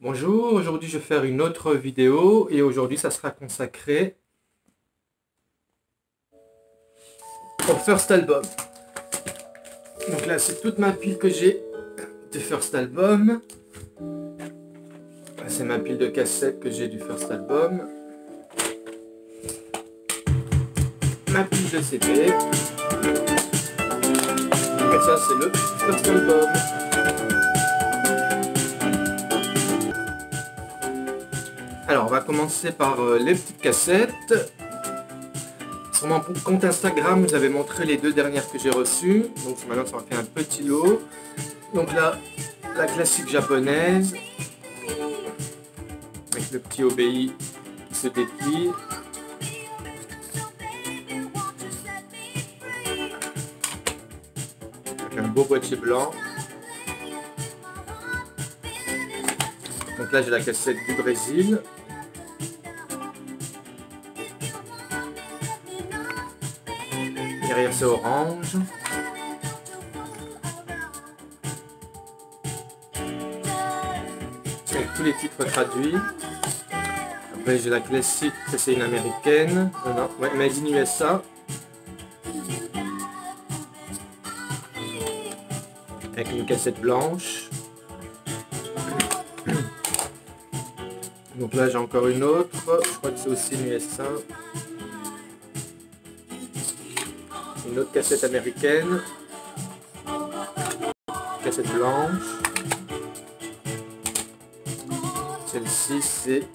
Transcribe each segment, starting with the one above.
Bonjour, aujourd'hui je vais faire une autre vidéo et aujourd'hui ça sera consacré au First Album. Donc là c'est toute ma pile que j'ai de First Album. C'est ma pile de cassettes que j'ai du First Album. Ma pile de CD. Et ça c'est le First Album. Alors on va commencer par les petites cassettes. Sur mon compte Instagram, vous avez montré les deux dernières que j'ai reçues. Donc maintenant ça m'a fait un petit lot. Donc là, la classique japonaise. Avec le petit obéi qui se déplie. Avec un beau boîtier blanc. Donc là j'ai la cassette du Brésil. Derrière c'est orange. Avec tous les titres traduits. Après j'ai la classique, c'est une américaine. Non, ouais, Made in USA. Avec une cassette blanche. Donc là j'ai encore une autre. Je crois que c'est aussi une USA. Une autre cassette américaine, cassette blanche. Celle-ci c'est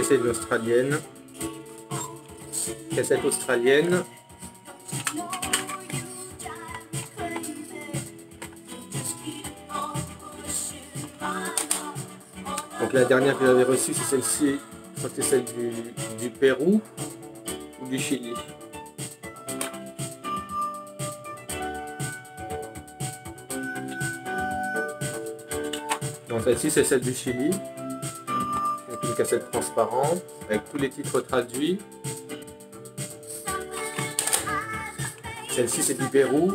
c'est une australienne, cassette australienne. Donc la dernière que j'avais reçue c'est celle-ci, je crois que c'est celle du Pérou ou du Chili. Donc celle-ci c'est celle du Chili, avec une cassette transparente, avec tous les titres traduits. Celle-ci c'est du Pérou.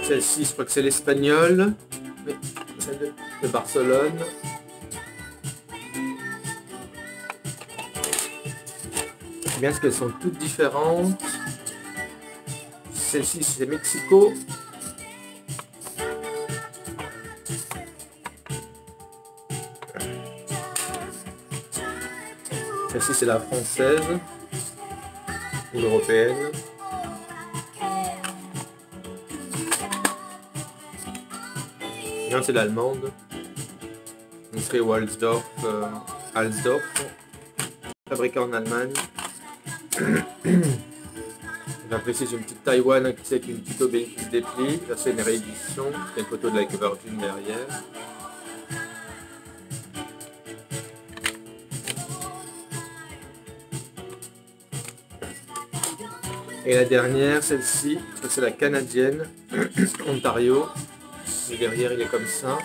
Celle-ci, je crois que c'est l'espagnol, celle de Barcelone. C'est bien parce qu'elles sont toutes différentes. Celle-ci, c'est Mexico. Celle-ci, c'est la française ou l'européenne. C'est l'allemande. On serait Walsdorf, Alsdorf, fabriqué en Allemagne. Après ici j'ai une petite Taïwan qui c'est avec une petite obéi qui se déplie. Là c'est une réédition. Il y a une photo de la Virgin derrière. Et la dernière, celle-ci, c'est la canadienne, Ontario. Et derrière il est comme ça.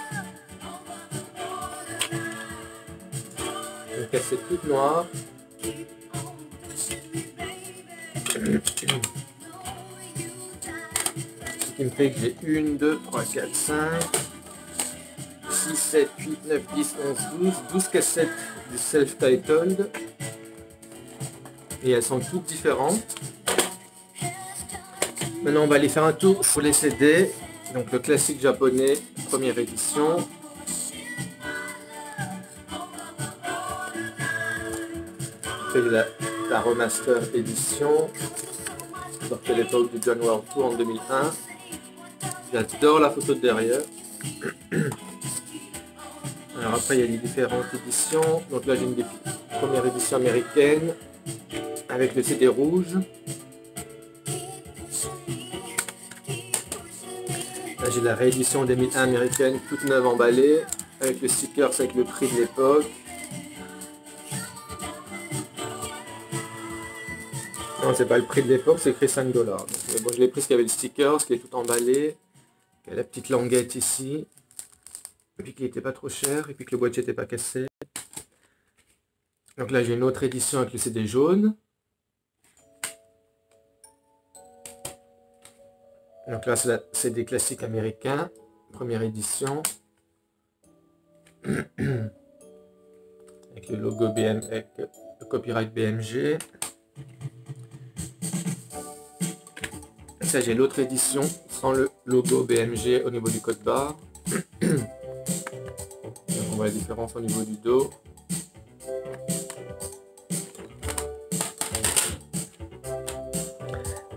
Une cassette toute noire. Ce qui me fait que j'ai 1, 2, 3, 4, 5, 6, 7, 8, 9, 10, 11, 12 cassettes du self-titled. Et elles sont toutes différentes. Maintenant on va aller faire un tour sur les CD. Donc le classique japonais, première édition. Après la remaster édition, sortie à l'époque du John World Tour en 2001. J'adore la photo de derrière. Alors après il y a les différentes éditions. Donc là j'ai une première édition américaine avec le CD rouge. Là j'ai la réédition 2001 américaine toute neuve emballée avec le sticker avec le prix de l'époque. Non, c'est pas le prix de l'époque, c'est écrit 5 $. Donc, mais bon, je l'ai pris parce qu'il y avait le sticker, ce qui est tout emballé. Il y a la petite languette ici. Et puis qu'il n'était pas trop cher, et puis que le boîtier n'était pas cassé. Donc là, j'ai une autre édition avec le CD jaune. Donc là, c'est des classiques américains, première édition. Avec le logo BM, avec le copyright BMG. Et ça, j'ai l'autre édition sans le logo BMG au niveau du code barre. Donc, on voit la différence au niveau du dos.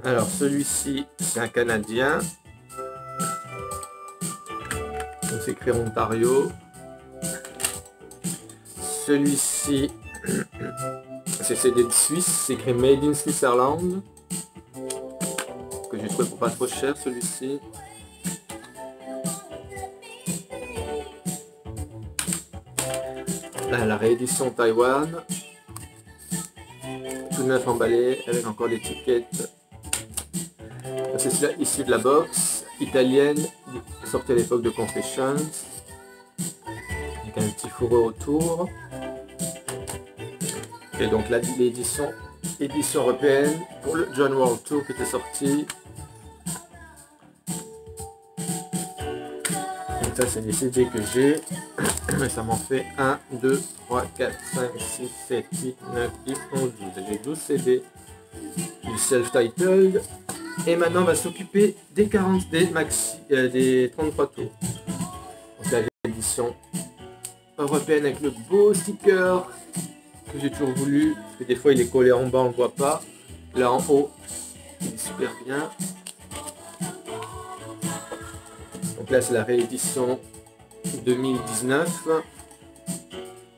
Alors celui-ci, c'est un Canadien. Donc c'est écrit Ontario. Celui-ci, c'est CD de Suisse, c'est écrit Made in Switzerland. Que j'ai trouvé pour pas trop cher celui-ci. Là, la réédition Taïwan. Tout neuf emballé avec encore l'étiquette. C'est celui-là issu de la box italienne, sortie à l'époque de Confessions, avec un petit fourreau autour. Et donc là, l'édition européenne pour le John World Tour qui était sorti. Donc ça, c'est les CD que j'ai. Et ça m'en fait 1, 2, 3, 4, 5, 6, 7, 8, 9, 10, 11, 12. J'ai 12 CD du self-titled. Et maintenant, on va s'occuper des 40, des 33 tours. Donc là, j'ai l'édition européenne avec le beau sticker que j'ai toujours voulu. Parce que des fois, il est collé en bas, on ne le voit pas. Là, en haut, il est super bien. Donc là, c'est la réédition 2019.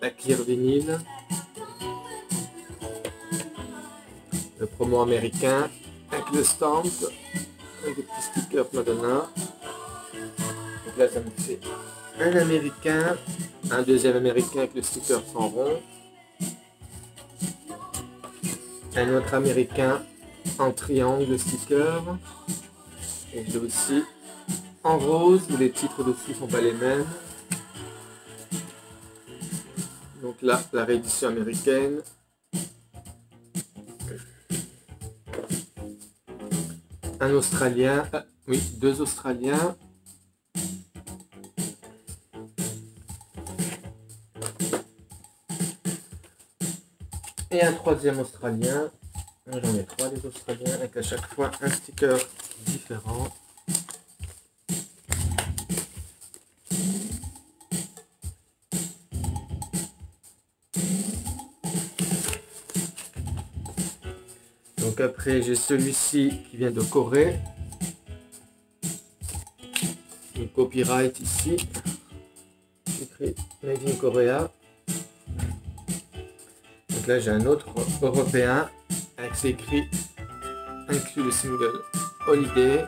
La clear vinyle. Le promo américain. Avec le stamp, avec le petit sticker Madonna. Donc là, ça me fait un américain, un deuxième américain avec le sticker sans rond, un autre américain en triangle sticker, et j'ai aussi en rose où les titres dessus sont pas les mêmes. Donc là, la réédition américaine. Un Australien, oui, 2 Australiens. Et un 3e Australien. J'en ai 3 des Australiens avec à chaque fois un sticker différent. Donc après j'ai celui-ci qui vient de Corée. Le copyright ici. Écrit Made in Korea. Donc là j'ai un autre européen avec c'est écrit inclus le single Holiday.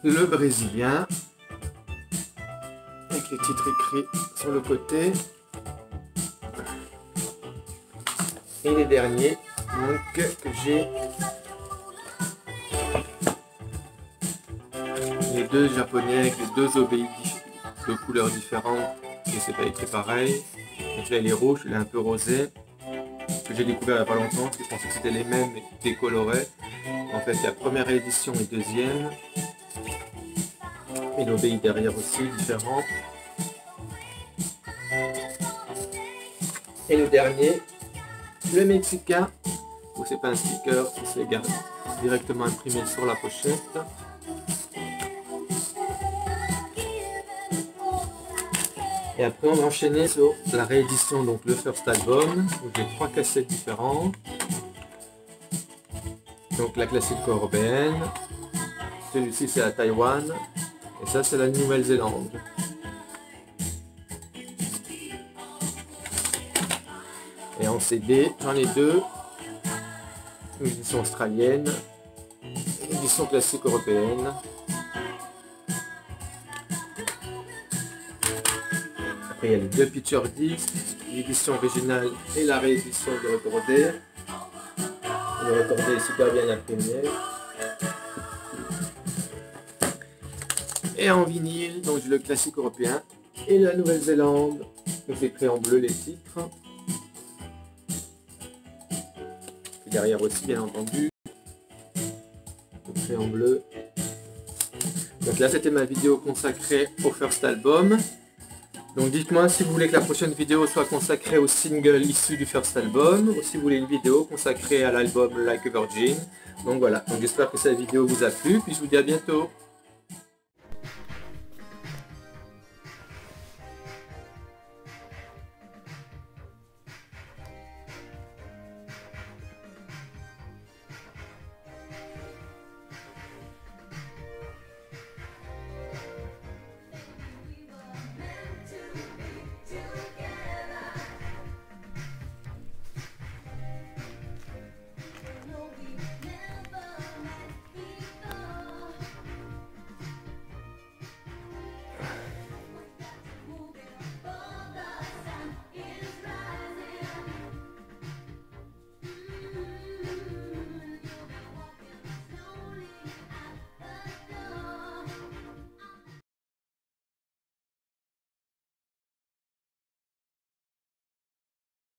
Le brésilien. Avec les titres écrits sur le côté. Et les derniers donc, que j'ai les 2 japonais avec les 2 obéis de couleurs différentes et c'est pas écrit pareil. Donc là il est rouge, il est un peu rosé que j'ai découvert il n'y a pas longtemps parce que je pensais que c'était les mêmes mais décolorés. En fait il y a première édition et deuxième et l'obéi derrière aussi différent. Et le dernier, le mexicain, où c'est pas un sticker, c'est directement imprimé sur la pochette. Et après on va enchaîner sur la réédition, donc le first album, où j'ai 3 cassettes différentes. Donc la classique européenne, celui-ci c'est la Taïwan, et ça c'est la Nouvelle-Zélande. Et en CD, j'en ai 2, une édition australienne, une édition classique européenne. Après il y a les 2 picture discs, l'édition originale et la réédition de Recordé. Le recordé est super bien imprimé. Et en vinyle, donc j'ai le classique européen et la Nouvelle-Zélande. Donc c'est écrit en bleu les titres. Et derrière aussi, bien entendu. Écrit en bleu. Donc là, c'était ma vidéo consacrée au first album. Donc dites-moi si vous voulez que la prochaine vidéo soit consacrée au single issu du first album, ou si vous voulez une vidéo consacrée à l'album Like a Virgin. Donc voilà, donc j'espère que cette vidéo vous a plu, puis je vous dis à bientôt.